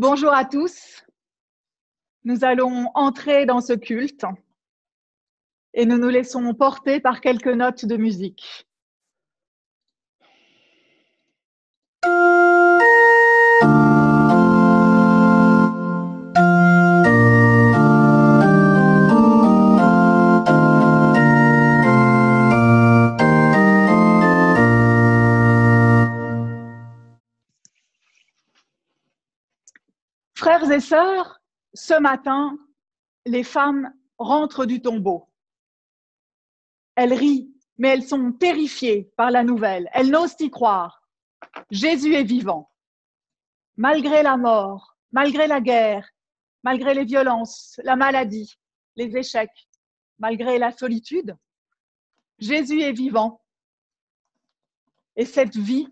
Bonjour à tous. Nous allons entrer dans ce culte et nous nous laissons porter par quelques notes de musique. Frères et sœurs, ce matin, les femmes rentrent du tombeau. Elles rient, mais elles sont terrifiées par la nouvelle. Elles n'osent y croire. Jésus est vivant. Malgré la mort, malgré la guerre, malgré les violences, la maladie, les échecs, malgré la solitude, Jésus est vivant. Et cette vie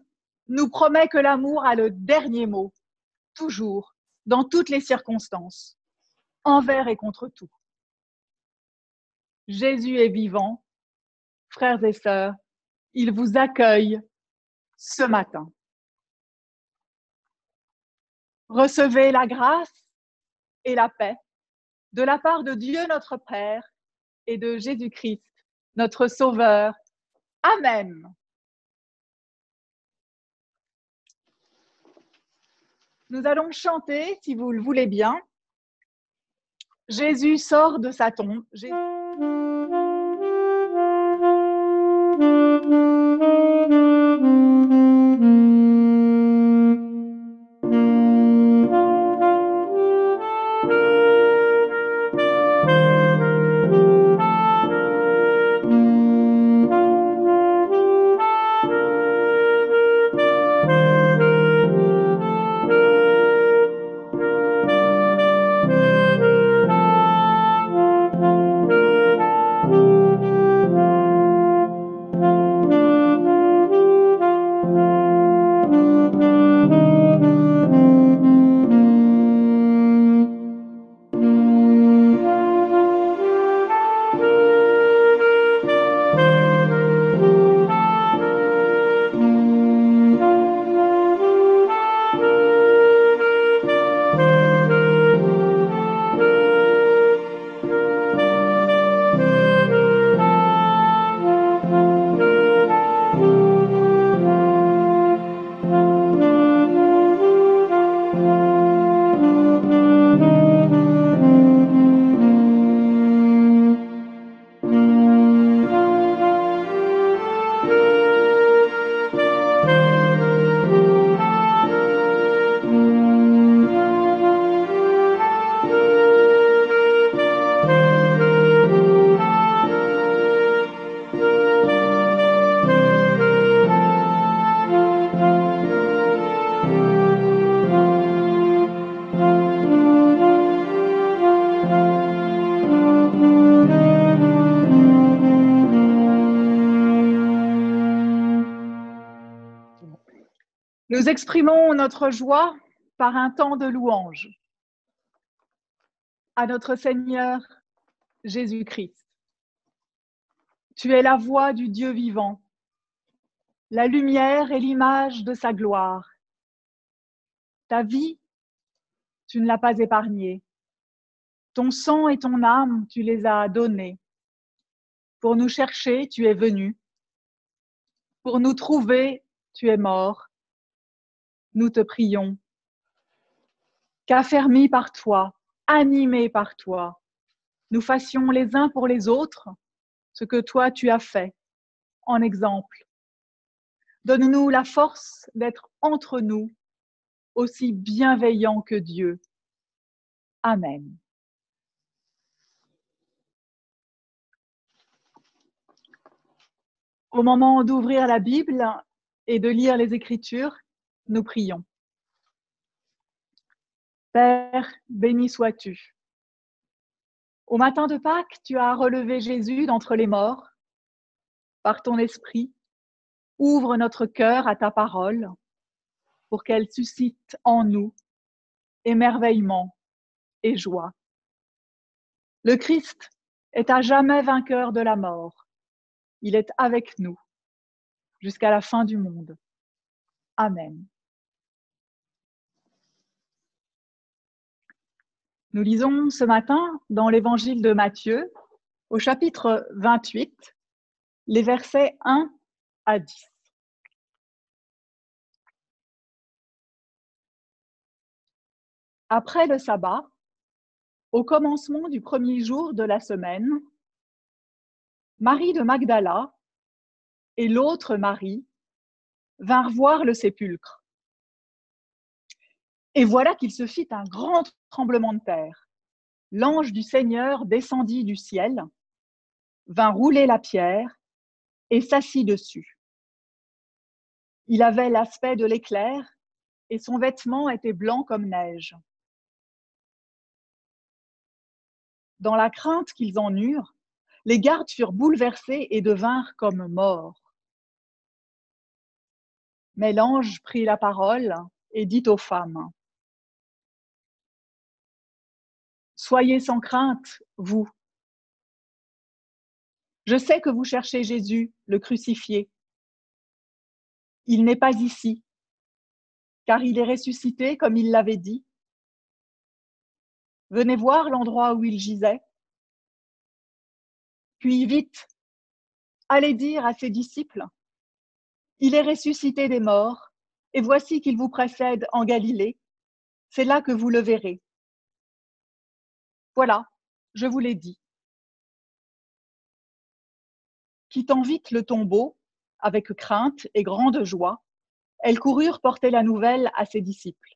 nous promet que l'amour a le dernier mot, toujours, dans toutes les circonstances, envers et contre tout. Jésus est vivant, frères et sœurs, il vous accueille ce matin. Recevez la grâce et la paix de la part de Dieu notre Père et de Jésus-Christ, notre Sauveur. Amen. Nous allons chanter, si vous le voulez bien, Jésus sort de sa tombe. Nous exprimons notre joie par un temps de louange à notre Seigneur Jésus-Christ. Tu es la voix du Dieu vivant, la lumière et l'image de sa gloire. Ta vie, tu ne l'as pas épargnée. Ton sang et ton âme, tu les as donnés. Pour nous chercher, tu es venu. Pour nous trouver, tu es mort. Nous te prions. Qu'affermis par toi, animés par toi, nous fassions les uns pour les autres ce que toi tu as fait en exemple. Donne-nous la force d'être entre nous aussi bienveillants que Dieu. Amen. Au moment d'ouvrir la Bible et de lire les Écritures, nous prions. Père, béni sois-tu. Au matin de Pâques, tu as relevé Jésus d'entre les morts. Par ton esprit, ouvre notre cœur à ta parole pour qu'elle suscite en nous émerveillement et joie. Le Christ est à jamais vainqueur de la mort. Il est avec nous jusqu'à la fin du monde. Amen. Nous lisons ce matin dans l'évangile de Matthieu, au chapitre 28, les versets 1 à 10. Après le sabbat, au commencement du premier jour de la semaine, Marie de Magdala et l'autre Marie vinrent voir le sépulcre. Et voilà qu'il se fit un grand tremblement de terre. L'ange du Seigneur descendit du ciel, vint rouler la pierre et s'assit dessus. Il avait l'aspect de l'éclair et son vêtement était blanc comme neige. Dans la crainte qu'ils en eurent, les gardes furent bouleversés et devinrent comme morts. Mais l'ange prit la parole et dit aux femmes : « Soyez sans crainte, vous. Je sais que vous cherchez Jésus, le crucifié. Il n'est pas ici, car il est ressuscité comme il l'avait dit. Venez voir l'endroit où il gisait. Puis vite, allez dire à ses disciples : il est ressuscité des morts, et voici qu'il vous précède en Galilée. C'est là que vous le verrez. Voilà, je vous l'ai dit. » Quittant vite le tombeau, avec crainte et grande joie, elles coururent porter la nouvelle à ses disciples.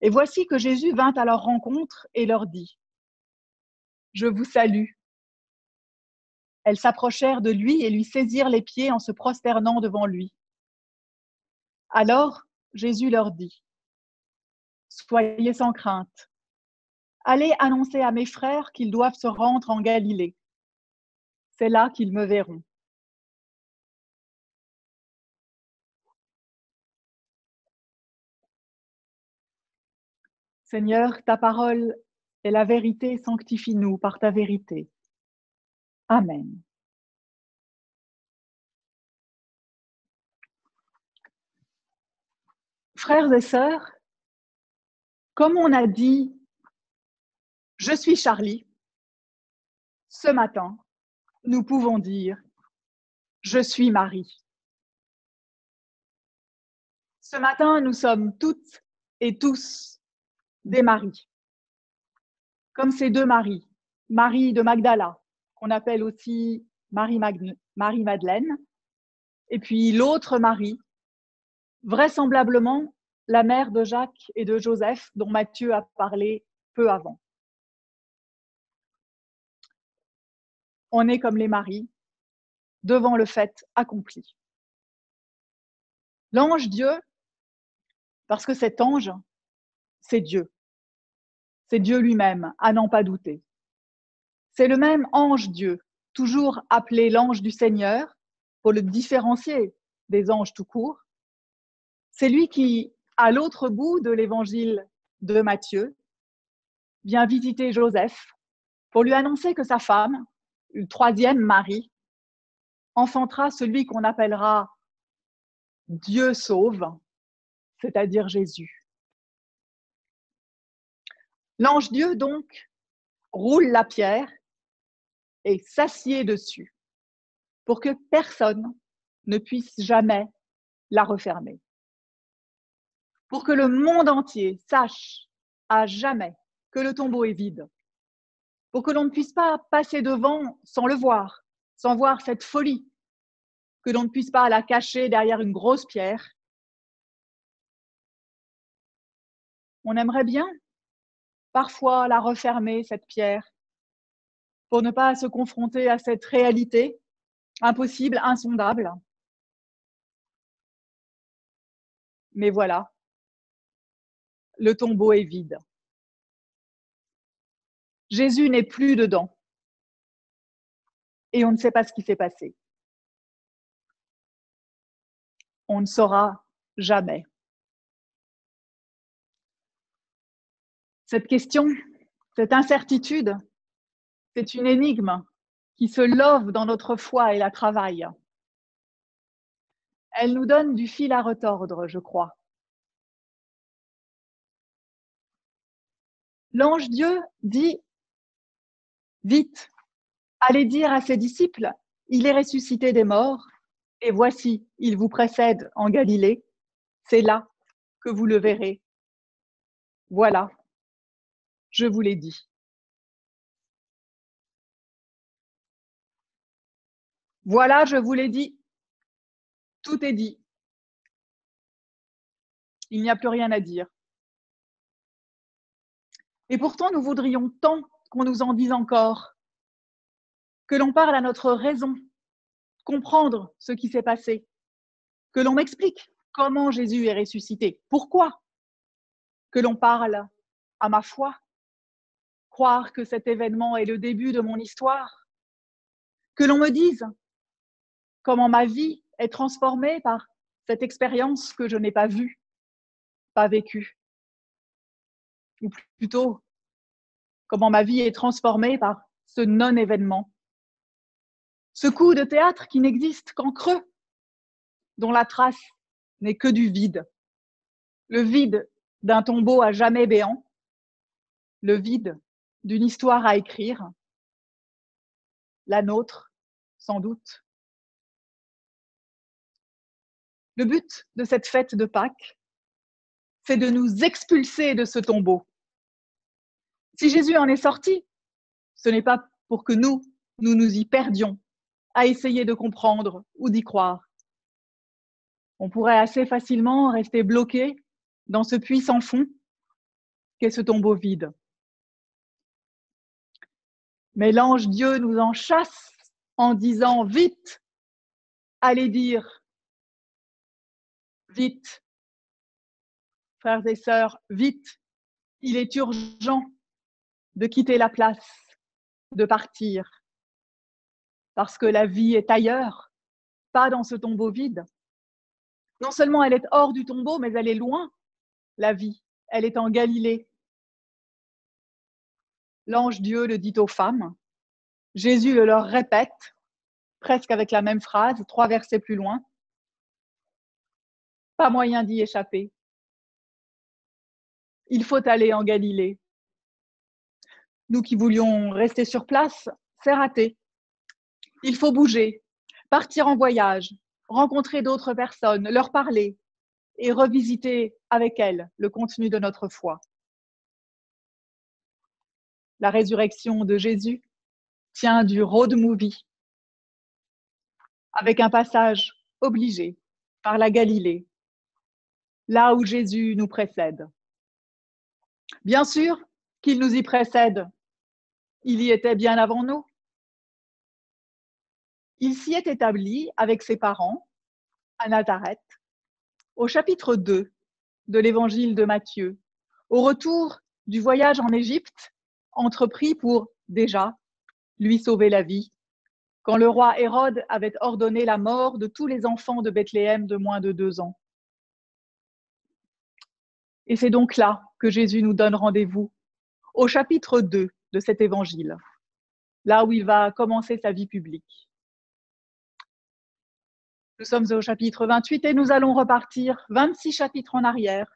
Et voici que Jésus vint à leur rencontre et leur dit : « Je vous salue. » Elles s'approchèrent de lui et lui saisirent les pieds en se prosternant devant lui. Alors Jésus leur dit : « Soyez sans crainte. Allez annoncer à mes frères qu'ils doivent se rendre en Galilée. C'est là qu'ils me verront. » Seigneur, ta parole est la vérité, sanctifie-nous par ta vérité. Amen. Frères et sœurs, comme on a dit « Je suis Charlie », ce matin, nous pouvons dire « Je suis Marie ». Ce matin, nous sommes toutes et tous des Maries, comme ces deux Maries, Marie de Magdala, qu'on appelle aussi Marie-Madeleine, et puis l'autre Marie, vraisemblablement la mère de Jacques et de Joseph, dont Matthieu a parlé peu avant. On est comme les Maries, devant le fait accompli. L'ange Dieu, parce que cet ange, c'est Dieu. C'est Dieu lui-même, à n'en pas douter. C'est le même ange Dieu, toujours appelé l'ange du Seigneur, pour le différencier des anges tout court. C'est lui qui, à l'autre bout de l'évangile de Matthieu, vient visiter Joseph pour lui annoncer que sa femme, une troisième Marie, enfantera celui qu'on appellera Dieu sauve, c'est-à-dire Jésus. L'ange Dieu, donc, roule la pierre et s'assied dessus pour que personne ne puisse jamais la refermer. Pour que le monde entier sache à jamais que le tombeau est vide. Pour que l'on ne puisse pas passer devant sans le voir, sans voir cette folie, que l'on ne puisse pas la cacher derrière une grosse pierre. On aimerait bien parfois la refermer, cette pierre, pour ne pas se confronter à cette réalité impossible, insondable. Mais voilà, le tombeau est vide. Jésus n'est plus dedans. Et on ne sait pas ce qui s'est passé. On ne saura jamais. Cette question, cette incertitude, c'est une énigme qui se love dans notre foi et la travaille. Elle nous donne du fil à retordre, je crois. L'ange Dieu dit « Vite, allez dire à ses disciples, il est ressuscité des morts, et voici, il vous précède en Galilée, c'est là que vous le verrez. Voilà, je vous l'ai dit. » Voilà, je vous l'ai dit. Tout est dit. Il n'y a plus rien à dire. Et pourtant, nous voudrions tant qu'on nous en dise encore, que l'on parle à notre raison, comprendre ce qui s'est passé, que l'on m'explique comment Jésus est ressuscité, pourquoi, que l'on parle à ma foi, croire que cet événement est le début de mon histoire, que l'on me dise comment ma vie est transformée par cette expérience que je n'ai pas vue, pas vécue, ou plutôt comment ma vie est transformée par ce non-événement, ce coup de théâtre qui n'existe qu'en creux, dont la trace n'est que du vide, le vide d'un tombeau à jamais béant, le vide d'une histoire à écrire, la nôtre, sans doute. Le but de cette fête de Pâques, c'est de nous expulser de ce tombeau. Si Jésus en est sorti, ce n'est pas pour que nous nous y perdions à essayer de comprendre ou d'y croire. On pourrait assez facilement rester bloqué dans ce puits sans fond qu'est ce tombeau vide. Mais l'ange Dieu nous en chasse en disant « Vite, allez dire, vite, frères et sœurs, vite, il est urgent de quitter la place, de partir, parce que la vie est ailleurs, pas dans ce tombeau vide. Non seulement elle est hors du tombeau, mais elle est loin, la vie, elle est en Galilée. » L'ange Dieu le dit aux femmes, Jésus le leur répète, presque avec la même phrase, 3 versets plus loin. Pas moyen d'y échapper. Il faut aller en Galilée. Nous qui voulions rester sur place, c'est raté. Il faut bouger, partir en voyage, rencontrer d'autres personnes, leur parler et revisiter avec elles le contenu de notre foi. La résurrection de Jésus tient du road movie, avec un passage obligé par la Galilée, là où Jésus nous précède. Bien sûr qu'il nous y précède, il y était bien avant nous. Il s'y est établi avec ses parents à Nazareth, au chapitre 2 de l'évangile de Matthieu, au retour du voyage en Égypte, entrepris pour, déjà, lui sauver la vie, quand le roi Hérode avait ordonné la mort de tous les enfants de Bethléem de moins de 2 ans. Et c'est donc là que Jésus nous donne rendez-vous, au chapitre 2 de cet évangile, là où il va commencer sa vie publique. Nous sommes au chapitre 28 et nous allons repartir 26 chapitres en arrière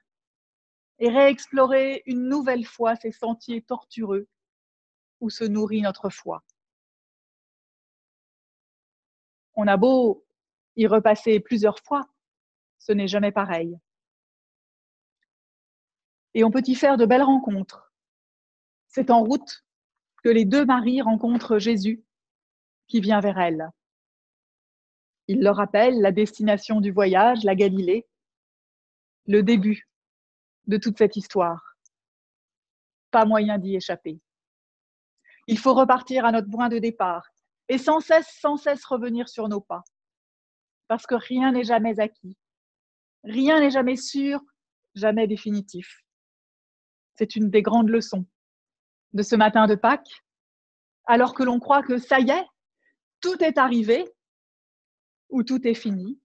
et réexplorer une nouvelle fois ces sentiers tortueux où se nourrit notre foi. On a beau y repasser plusieurs fois, ce n'est jamais pareil. Et on peut y faire de belles rencontres. C'est en route que les 2 Maries rencontrent Jésus qui vient vers elles. Il leur rappelle la destination du voyage, la Galilée, le début de toute cette histoire. Pas moyen d'y échapper. Il faut repartir à notre point de départ et sans cesse revenir sur nos pas. Parce que rien n'est jamais acquis. Rien n'est jamais sûr, jamais définitif. C'est une des grandes leçons de ce matin de Pâques, alors que l'on croit que ça y est, tout est arrivé ou tout est fini.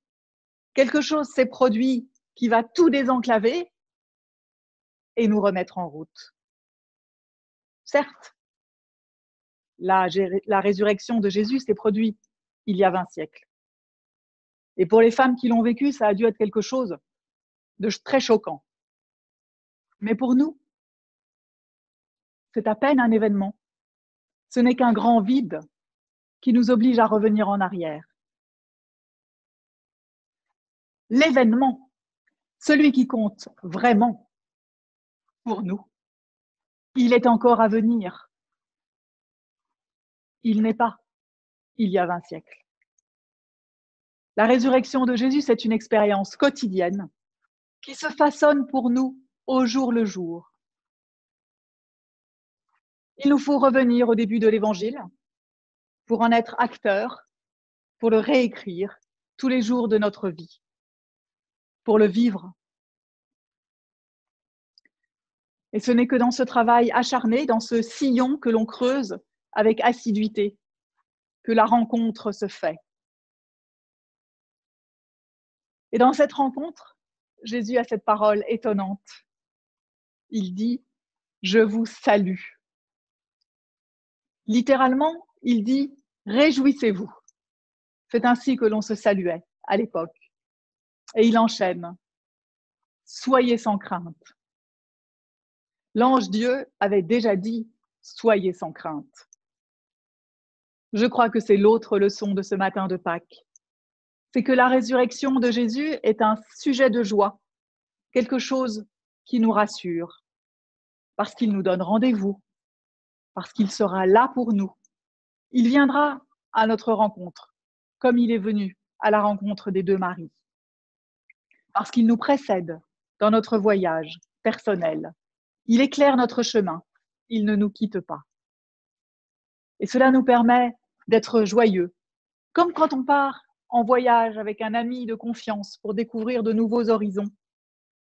Quelque chose s'est produit qui va tout désenclaver et nous remettre en route. Certes, la résurrection de Jésus s'est produite il y a 20 siècles. Et pour les femmes qui l'ont vécu, ça a dû être quelque chose de très choquant. Mais pour nous, C'est à peine un événement. Ce n'est qu'un grand vide qui nous oblige à revenir en arrière. L'événement, celui qui compte vraiment pour nous, il est encore à venir. Il n'est pas il y a 20 siècles. La résurrection de Jésus, c'est une expérience quotidienne qui se façonne pour nous au jour le jour. Il nous faut revenir au début de l'Évangile pour en être acteurs, pour le réécrire tous les jours de notre vie, pour le vivre. Et ce n'est que dans ce travail acharné, dans ce sillon que l'on creuse avec assiduité, que la rencontre se fait. Et dans cette rencontre, Jésus a cette parole étonnante. Il dit « Je vous salue ». Littéralement, il dit « Réjouissez-vous ». C'est ainsi que l'on se saluait à l'époque. Et il enchaîne « Soyez sans crainte ». L'ange Dieu avait déjà dit « Soyez sans crainte ». Je crois que c'est l'autre leçon de ce matin de Pâques. C'est que la résurrection de Jésus est un sujet de joie, quelque chose qui nous rassure, parce qu'il nous donne rendez-vous, parce qu'il sera là pour nous. Il viendra à notre rencontre, comme il est venu à la rencontre des deux Maries, parce qu'il nous précède dans notre voyage personnel. Il éclaire notre chemin, il ne nous quitte pas. Et cela nous permet d'être joyeux, comme quand on part en voyage avec un ami de confiance pour découvrir de nouveaux horizons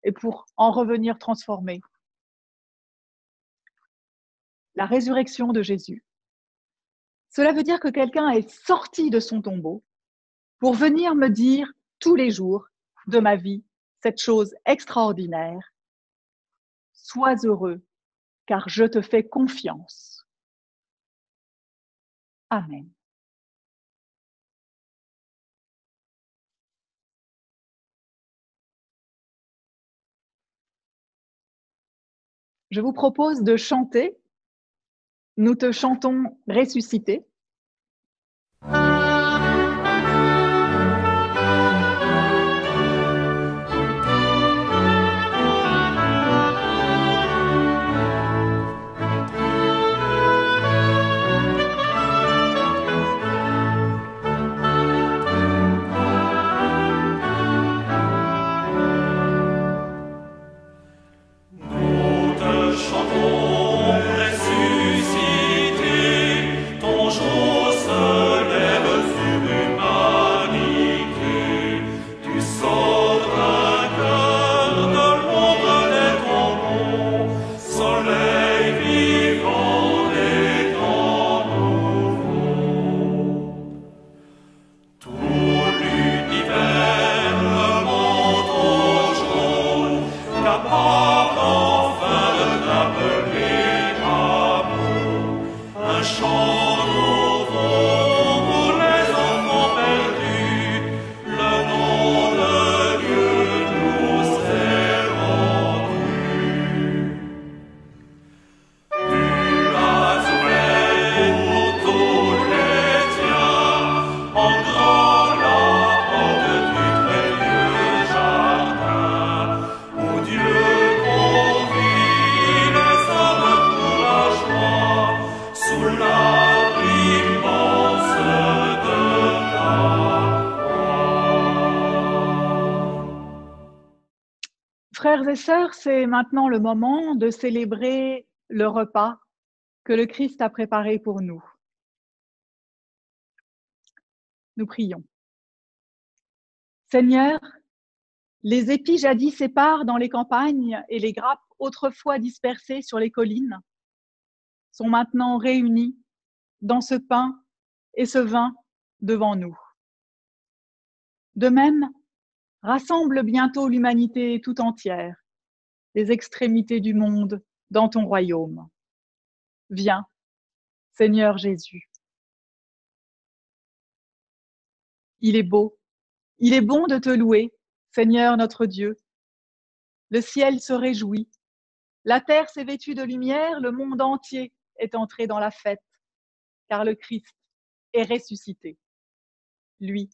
et pour en revenir transformé. La résurrection de Jésus, cela veut dire que quelqu'un est sorti de son tombeau pour venir me dire tous les jours de ma vie cette chose extraordinaire. Sois heureux, car je te fais confiance. Amen. Je vous propose de chanter. Nous te chantons ressuscité. Frères et sœurs, c'est maintenant le moment de célébrer le repas que le Christ a préparé pour nous. Nous prions. Seigneur, les épis jadis épars dans les campagnes et les grappes autrefois dispersées sur les collines sont maintenant réunis dans ce pain et ce vin devant nous. De même, rassemble bientôt l'humanité tout entière, les extrémités du monde dans ton royaume. Viens, Seigneur Jésus. Il est beau, il est bon de te louer, Seigneur notre Dieu. Le ciel se réjouit, La terre s'est vêtue de lumière, le monde entier est entré dans la fête, car le Christ est ressuscité. Lui,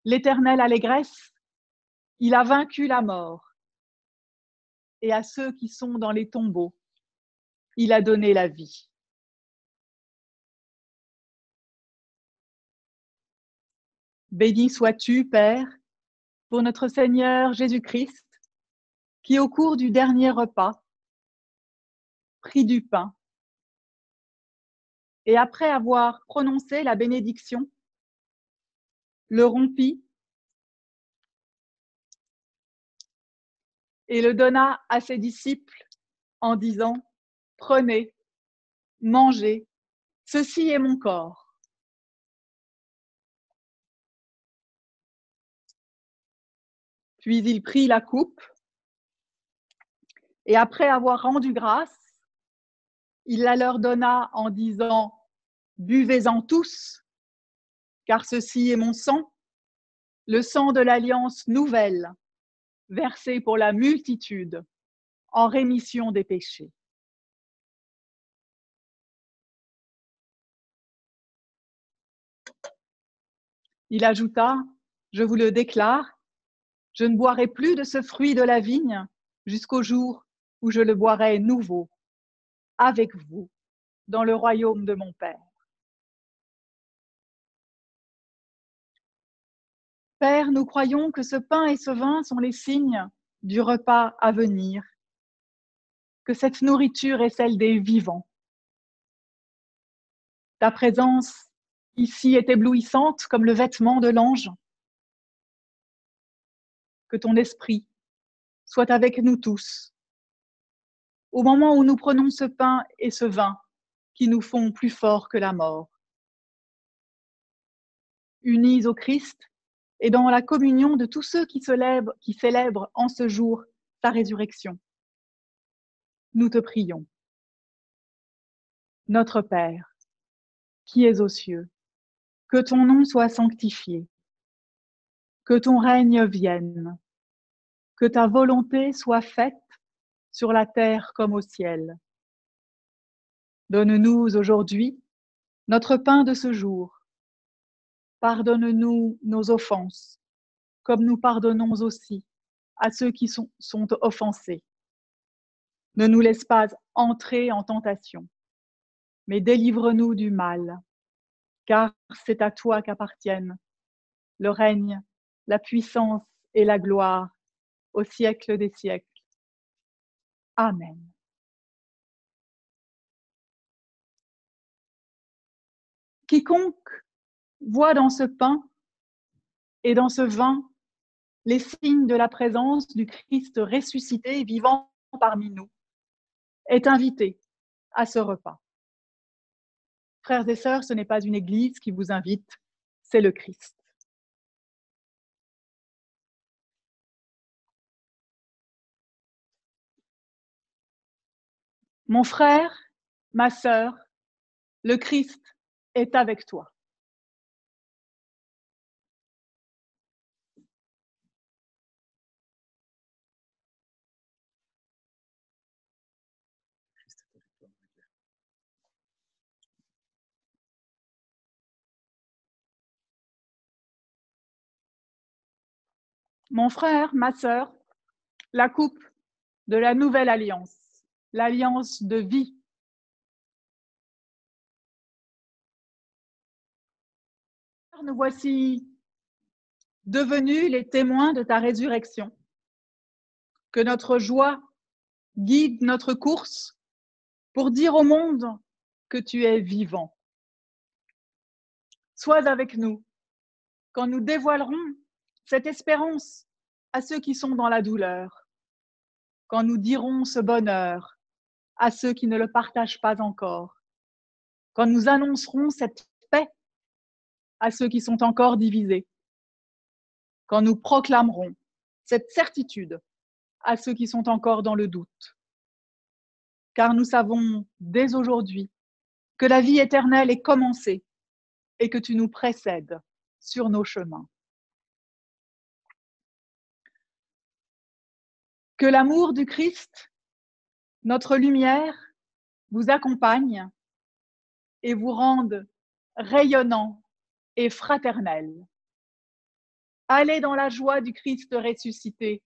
l'éternelle allégresse, il a vaincu la mort. Et à ceux qui sont dans les tombeaux, il a donné la vie. Béni sois-tu, Père, pour notre Seigneur Jésus-Christ, qui au cours du dernier repas prit du pain et après avoir prononcé la bénédiction, le rompit et le donna à ses disciples en disant « Prenez, mangez, ceci est mon corps. » Puis il prit la coupe et après avoir rendu grâce, il la leur donna en disant « Buvez-en tous, car ceci est mon sang, le sang de l'alliance nouvelle, versé pour la multitude en rémission des péchés. » Il ajouta, « Je vous le déclare, je ne boirai plus de ce fruit de la vigne jusqu'au jour où je le boirai nouveau avec vous dans le royaume de mon Père. » Père, nous croyons que ce pain et ce vin sont les signes du repas à venir, que cette nourriture est celle des vivants. Ta présence ici est éblouissante comme le vêtement de l'ange. Que ton esprit soit avec nous tous, au moment où nous prenons ce pain et ce vin qui nous font plus forts que la mort. Unis au Christ et dans la communion de tous ceux qui célèbrent en ce jour ta résurrection, nous te prions. Notre Père, qui es aux cieux, que ton nom soit sanctifié, que ton règne vienne, que ta volonté soit faite sur la terre comme au ciel. Donne-nous aujourd'hui notre pain de ce jour. Pardonne-nous nos offenses, comme nous pardonnons aussi à ceux qui sont offensés. Ne nous laisse pas entrer en tentation, mais délivre-nous du mal, car c'est à toi qu'appartiennent le règne, la puissance et la gloire au siècle des siècles. Amen. Quiconque voit dans ce pain et dans ce vin les signes de la présence du Christ ressuscité et vivant parmi nous est invité à ce repas. Frères et sœurs, ce n'est pas une église qui vous invite, c'est le Christ. Mon frère, ma sœur, le Christ est avec toi. Mon frère, ma sœur, la coupe de la nouvelle alliance, l'alliance de vie. Nous voici devenus les témoins de ta résurrection. Que notre joie guide notre course pour dire au monde que tu es vivant. Sois avec nous quand nous dévoilerons cette espérance à ceux qui sont dans la douleur, quand nous dirons ce bonheur à ceux qui ne le partagent pas encore, quand nous annoncerons cette paix à ceux qui sont encore divisés, quand nous proclamerons cette certitude à ceux qui sont encore dans le doute. Car nous savons dès aujourd'hui que la vie éternelle est commencée et que tu nous précèdes sur nos chemins. Que l'amour du Christ Notre lumière vous accompagne et vous rende rayonnant et fraternel. Allez dans la joie du Christ ressuscité.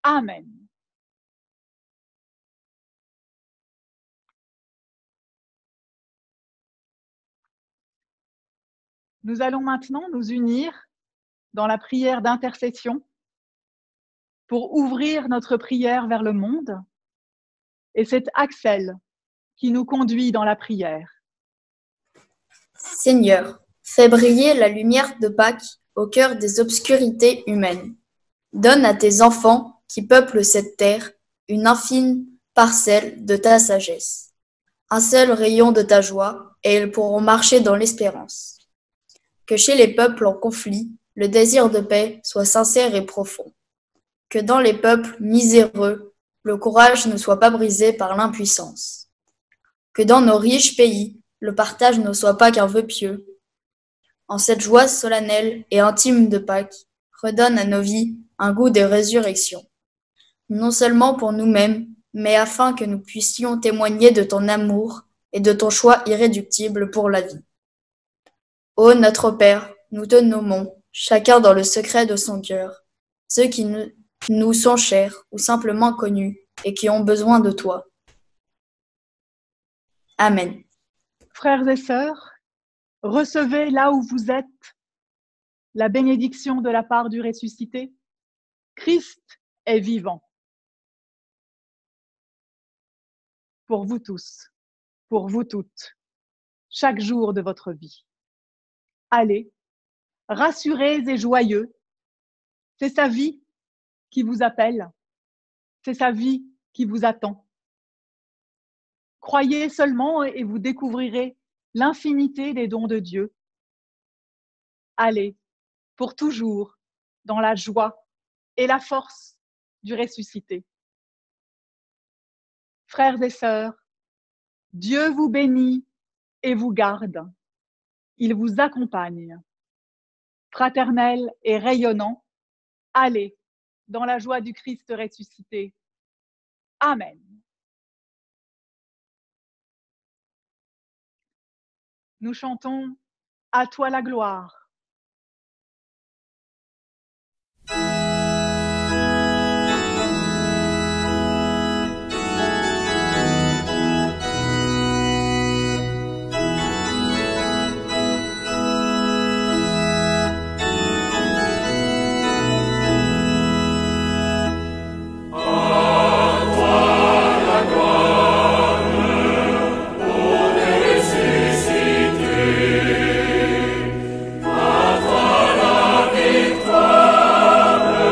Amen. Nous allons maintenant nous unir dans la prière d'intercession pour ouvrir notre prière vers le monde. Et c'est Axel qui nous conduit dans la prière. Seigneur, fais briller la lumière de Pâques au cœur des obscurités humaines. Donne à tes enfants qui peuplent cette terre une infime parcelle de ta sagesse. Un seul rayon de ta joie, et ils pourront marcher dans l'espérance. Que chez les peuples en conflit, le désir de paix soit sincère et profond. Que dans les peuples miséreux, le courage ne soit pas brisé par l'impuissance. Que dans nos riches pays, le partage ne soit pas qu'un vœu pieux. En cette joie solennelle et intime de Pâques, redonne à nos vies un goût de résurrection. Non seulement pour nous-mêmes, mais afin que nous puissions témoigner de ton amour et de ton choix irréductible pour la vie. Ô notre Père, nous te nommons, chacun dans le secret de son cœur, ceux qui nous sont chers ou simplement connus et qui ont besoin de toi. Amen. Frères et sœurs, recevez là où vous êtes la bénédiction de la part du ressuscité. Christ est vivant. Pour vous tous, pour vous toutes, chaque jour de votre vie. Allez, rassurés et joyeux, c'est sa vie qui vous appelle, c'est sa vie qui vous attend. Croyez seulement et vous découvrirez l'infinité des dons de Dieu. Allez, pour toujours, dans la joie et la force du ressuscité. Frères et sœurs, Dieu vous bénit et vous garde. Il vous accompagne. Fraternel et rayonnant, allez dans la joie du Christ ressuscité. Amen. Nous chantons « À toi la gloire ». À toi la victoire.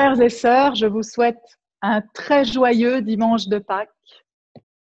Frères et sœurs, je vous souhaite un très joyeux dimanche de Pâques.